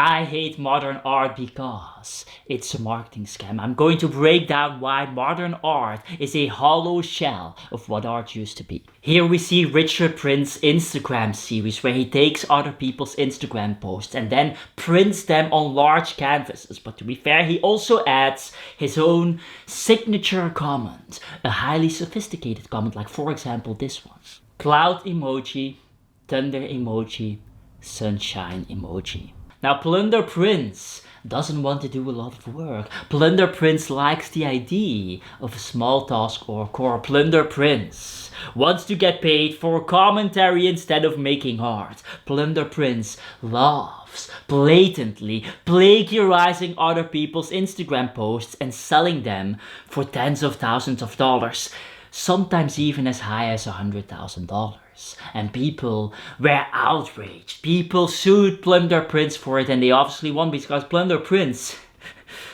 I hate modern art because it's a marketing scam. I'm going to break down why modern art is a hollow shell of what art used to be. Here we see Richard Print's Instagram series where he takes other people's Instagram posts and then prints them on large canvases. But to be fair, he also adds his own signature comment, a highly sophisticated comment, like for example this one. Cloud emoji, thunder emoji, sunshine emoji. Now Plunder Prince doesn't want to do a lot of work. Plunder Prince likes the idea of a small task or core. Plunder Prince wants to get paid for commentary instead of making art. Plunder Prince loves blatantly plagiarizing other people's Instagram posts and selling them for tens of thousands of dollars. Sometimes even as high as $100,000. And people were outraged. People sued Plunder Prince for it, and they obviously won because Plunder Prince,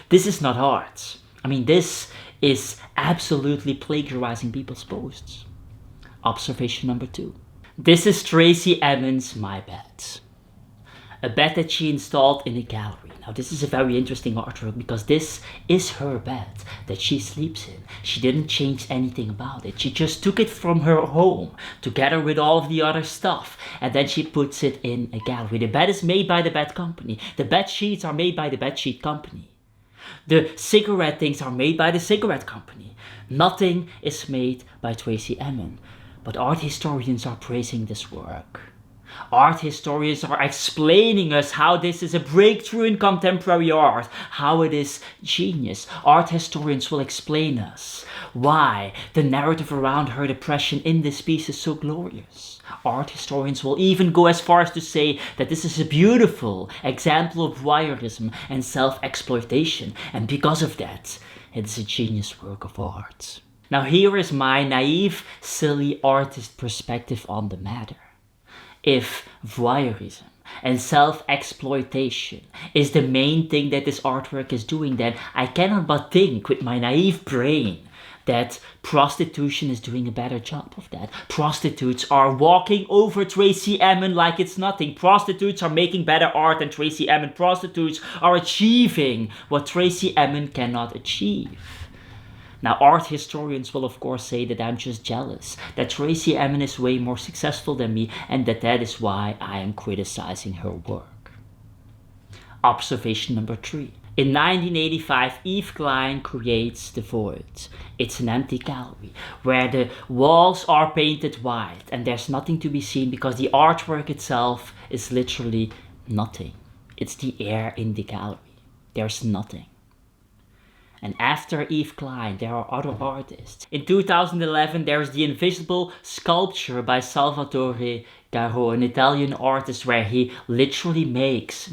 this is not art. I mean, this is absolutely plagiarizing people's posts. Observation number 2. This is Tracy Emin's My Bed. A bed that she installed in a gallery. Now this is a very interesting artwork because this is her bed that she sleeps in. She didn't change anything about it. She just took it from her home together with all of the other stuff and then she puts it in a gallery. The bed is made by the bed company. The bed sheets are made by the bed sheet company. The cigarette things are made by the cigarette company. Nothing is made by Tracy Emin. But art historians are praising this work. Art historians are explaining us how this is a breakthrough in contemporary art, how it is genius. Art historians will explain us why the narrative around her depression in this piece is so glorious. Art historians will even go as far as to say that this is a beautiful example of voyeurism and self-exploitation, and because of that, it is a genius work of art. Now here is my naive, silly artist perspective on the matter. If voyeurism and self-exploitation is the main thing that this artwork is doing, then I cannot but think with my naive brain that prostitution is doing a better job of that. Prostitutes are walking over Tracy Emin like it's nothing. Prostitutes are making better art than Tracy Emin. Prostitutes are achieving what Tracy Emin cannot achieve. Now, art historians will of course say that I'm just jealous, that Tracy Emin is way more successful than me, and that is why I am criticizing her work. Observation number 3. In 1985, Yves Klein creates The Void. It's an empty gallery where the walls are painted white and there's nothing to be seen because the artwork itself is literally nothing. It's the air in the gallery. There's nothing. And after Yves Klein, there are other artists. In 2011, there's the Invisible Sculpture by Salvatore Garau, an Italian artist where he literally makes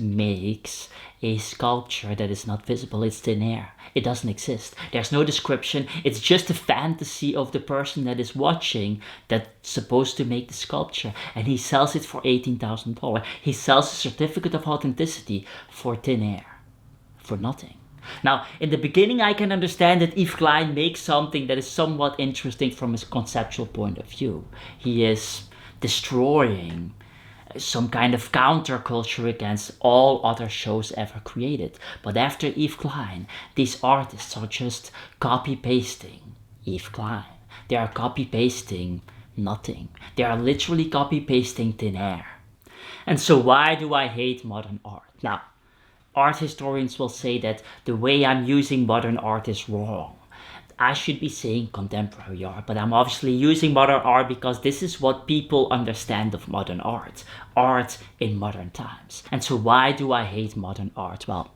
a sculpture that is not visible. It's thin air. It doesn't exist. There's no description. It's just a fantasy of the person that is watching that's supposed to make the sculpture. And he sells it for $18,000. He sells a certificate of authenticity for thin air. For nothing. Now, in the beginning, I can understand that Yves Klein makes something that is somewhat interesting from his conceptual point of view. He is destroying some kind of counterculture against all other shows ever created. But after Yves Klein, these artists are just copy-pasting Yves Klein. They are copy-pasting nothing. They are literally copy-pasting thin air. And so why do I hate modern art? Now, art historians will say that the way I'm using modern art is wrong. I should be saying contemporary art, but I'm obviously using modern art because this is what people understand of modern art. Art in modern times. And so why do I hate modern art? Well,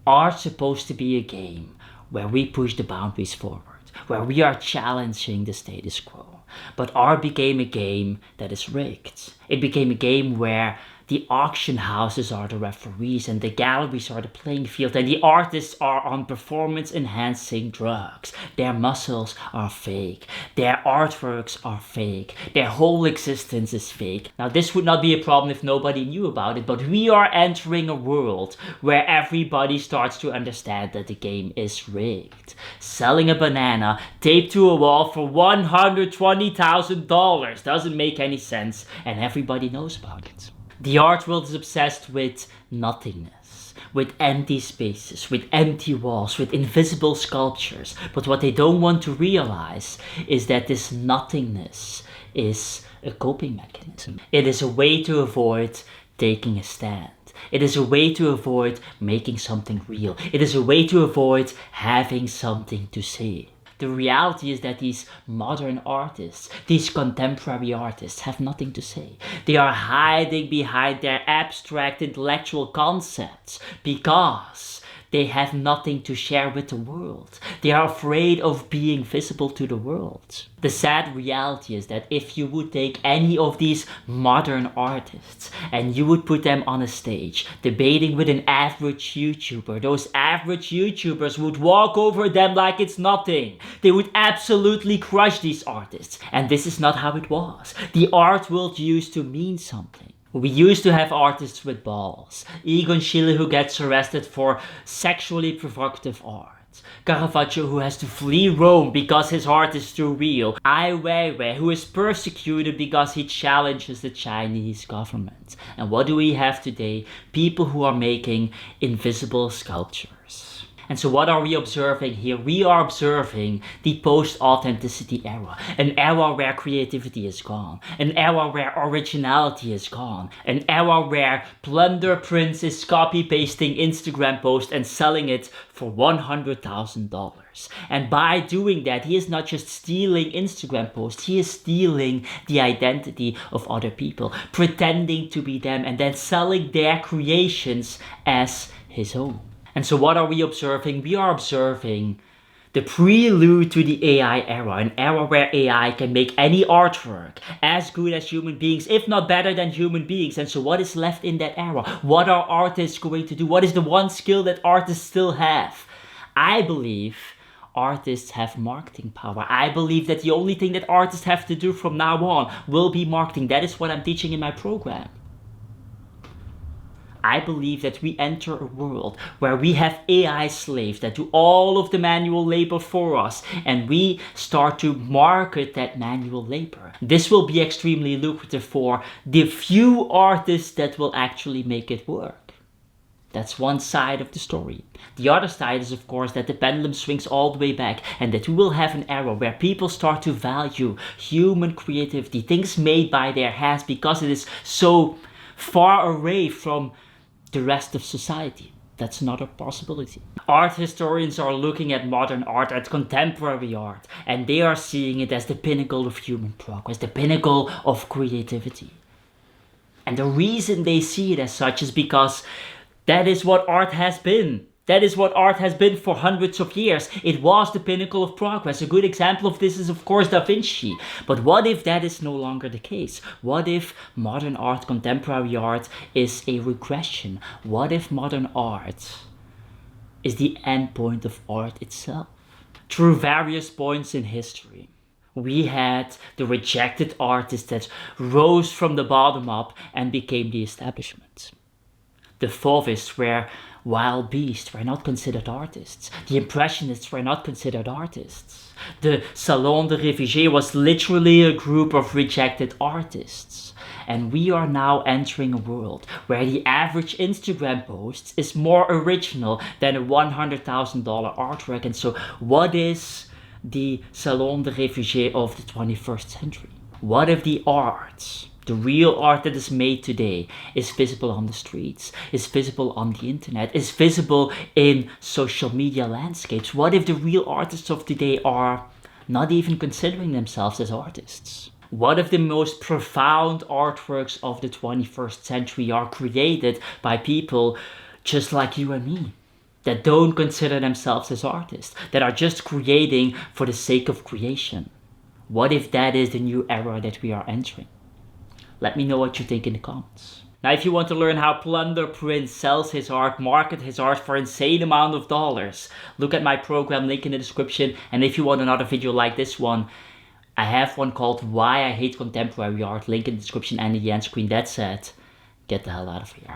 art's supposed to be a game where we push the boundaries forward, where we are challenging the status quo. But art became a game that is rigged. It became a game where the auction houses are the referees and the galleries are the playing field and the artists are on performance-enhancing drugs. Their muscles are fake. Their artworks are fake. Their whole existence is fake. Now this would not be a problem if nobody knew about it, but we are entering a world where everybody starts to understand that the game is rigged. Selling a banana taped to a wall for $120,000 doesn't make any sense and everybody knows about it. The art world is obsessed with nothingness, with empty spaces, with empty walls, with invisible sculptures. But what they don't want to realize is that this nothingness is a coping mechanism. It is a way to avoid taking a stand. It is a way to avoid making something real. It is a way to avoid having something to say. The reality is that these modern artists, these contemporary artists, have nothing to say. They are hiding behind their abstract intellectual concepts because they have nothing to share with the world. They are afraid of being visible to the world. The sad reality is that if you would take any of these modern artists and you would put them on a stage debating with an average YouTuber, those average YouTubers would walk over them like it's nothing. They would absolutely crush these artists. And this is not how it was. The art world used to mean something. We used to have artists with balls. Egon Schiele, who gets arrested for sexually provocative art. Caravaggio, who has to flee Rome because his art is too real. Ai Weiwei, who is persecuted because he challenges the Chinese government. And what do we have today? People who are making invisible sculptures. And so what are we observing here? We are observing the post-authenticity era. An era where creativity is gone. An era where originality is gone. An era where Plunder Prince is copy-pasting Instagram posts and selling it for $100,000. And by doing that, he is not just stealing Instagram posts, he is stealing the identity of other people, pretending to be them and then selling their creations as his own. And so what are we observing? We are observing the prelude to the AI era, an era where AI can make any artwork as good as human beings, if not better than human beings. And so what is left in that era? What are artists going to do? What is the one skill that artists still have? I believe artists have marketing power. I believe that the only thing that artists have to do from now on will be marketing. That is what I'm teaching in my program. I believe that we enter a world where we have AI slaves that do all of the manual labor for us, and we start to market that manual labor. This will be extremely lucrative for the few artists that will actually make it work. That's one side of the story. The other side is, of course, that the pendulum swings all the way back and that we will have an era where people start to value human creativity, things made by their hands, because it is so far away from the rest of society. That's not a possibility. Art historians are looking at modern art, at contemporary art, and they are seeing it as the pinnacle of human progress, the pinnacle of creativity. And the reason they see it as such is because that is what art has been. That is what art has been for hundreds of years. It was the pinnacle of progress. A good example of this is, of course, Da Vinci. But what if that is no longer the case? What if modern art, contemporary art, is a regression? What if modern art is the end point of art itself? Through various points in history, we had the rejected artists that rose from the bottom up and became the establishment. The Fauvists were wild beasts, were not considered artists. The Impressionists were not considered artists. The Salon de Réfugiés was literally a group of rejected artists. And we are now entering a world where the average Instagram post is more original than a $100,000 artwork. And so what is the Salon de Réfugiés of the 21st century? What if the art, the real art that is made today, is visible on the streets, is visible on the internet, is visible in social media landscapes? What if the real artists of today are not even considering themselves as artists? What if the most profound artworks of the 21st century are created by people just like you and me, that don't consider themselves as artists, that are just creating for the sake of creation? What if that is the new era that we are entering? Let me know what you think in the comments. Now, if you want to learn how Plunder Prince sells his art, market his art for insane amount of dollars, look at my program, link in the description. And if you want another video like this one, I have one called Why I Hate Contemporary Art, link in the description and in the end screen. That said, get the hell out of here.